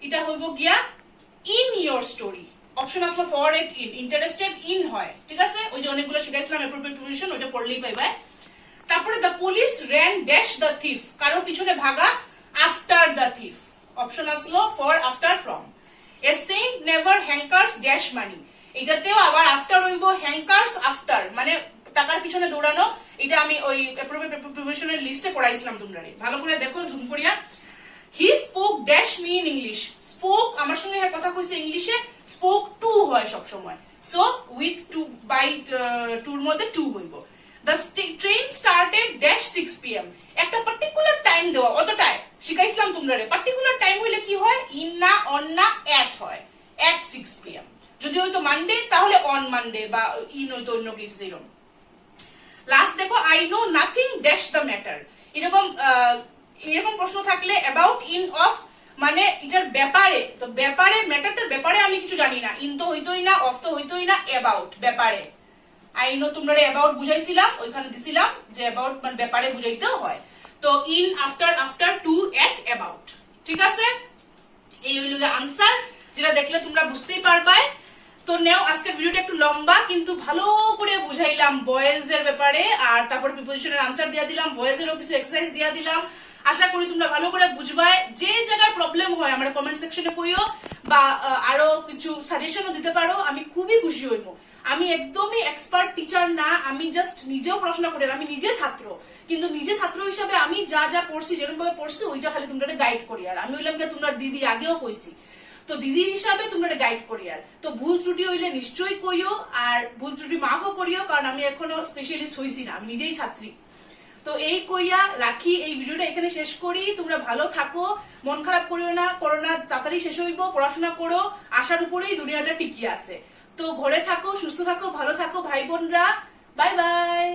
[SPEAKER 1] এটা হইব গিয়া in your story অপশন আসলো for it in interested in হয় ঠিক আছে ওই যে অনেকগুলো শিখাইছিলাম appropriate preposition ওটা পড়লেই পাইবা তারপরে the police ran dash the thief কারো পিছনে ভাগা after the thief অপশন আসলো for after from a saint never hankers dash money এটাতেও আবার after হইব hankers after মানে টাকার পিছনে দৌড়ানো এটা আমি ওই প্রিপারেশনের লিস্টে পড়াইছিলাম তোমরা ভালো করে দেখো জুম করিয়া he spoke dash me in English spoke আমার সঙ্গে কথা কইছে ইংলিশে স্পোক টু হয় সব সময়, সো উইথ টু বাই টুর মধ্যে টু হইব। The train started dash 6 p.m. একটা পার্টিকুলার টাইম দেওয়া, অতটাই শিখাইছিলাম তোমরা। পার্টিকুলার টাইম হইলে কি হয়, ইন না অন না এট হয়, এট 6 p.m. যদি হয়তো মানডে তাহলে অন মানডে, বা ইন হয়তো অন্য কিছু এরকম। লাস্ট দেখো, I know nothing dash the matter. এরকম প্রশ্ন থাকলে অ্যাবাউট ইন অফ মানে এটার ব্যাপারে, তো ব্যাপারে ম্যাটারটার ব্যাপারে আমি কিছু জানি না, ইন তো হইতোই না, অফ তো হইতোই না, অ্যাবাউট ব্যাপারে। আই নো তোমরা অ্যাবাউট বুঝাইছিলাম, ওইখানে দিছিলাম যে অ্যাবাউট মানে ব্যাপারে বুঝাইতেও হয়। তো in, after, to, at, about. ঠিক আছে, এই হইল আনসার, যেটা দেখলে তোমরা বুঝতেই পারবে। তো নেও, আজকের ভিডিওটা একটু লম্বা, কিন্তু ভালো করে বুঝাইলাম ভয়েস এর ব্যাপারে, আর তারপর প্রিপোজিশনের আনসার দিয়া দিলাম, ভয়েসেরও কিছু এক্সারসাইজ দিয়া দিলাম। আশা করি তোমরা ভালো করে বুঝবাই। যে জায়গায় প্রবলেম হয় আমার কমেন্ট সেকশনে কইও, বা আরো কিছু সাজেশনও দিতে পারো, আমি খুবই খুশি হইব। আমি একদমই এক্সপার্ট টিচার না, আমি জাস্ট নিজেও পড়াশোনা করি, আমি নিজে ছাত্র, কিন্তু নিজে ছাত্র হিসাবে আমি যা যা পড়ছি, যেরকম ভাবে পড়ছি, ওইটা খালি তোমরা গাইড করি। আর আমি হইলাম গিয়ে তোমরা দিদি, আগেও কইছি, তো দিদি হিসাবে তোমরা গাইড করি। আর তো ভুল ত্রুটি হইলে নিশ্চয়ই কইও, আর ভুল ত্রুটি মাফও করিও, কারণ আমি এখনো স্পেশালিস্ট হইছি না, আমি নিজেই ছাত্রী। তো এই কইয়া রাখি, এই ভিডিওটা এখানে শেষ করি। তোমরা ভালো থাকো, মন খারাপ করিও না, করোনা তাড়াতাড়ি শেষ হইব, পড়াশোনা করো, আশার উপরেই দুনিয়াটা টিকিয়ে আছে। তো ঘরে থাকো, সুস্থ থাকো, ভালো থাকো ভাই বোনরা, বাই বাই।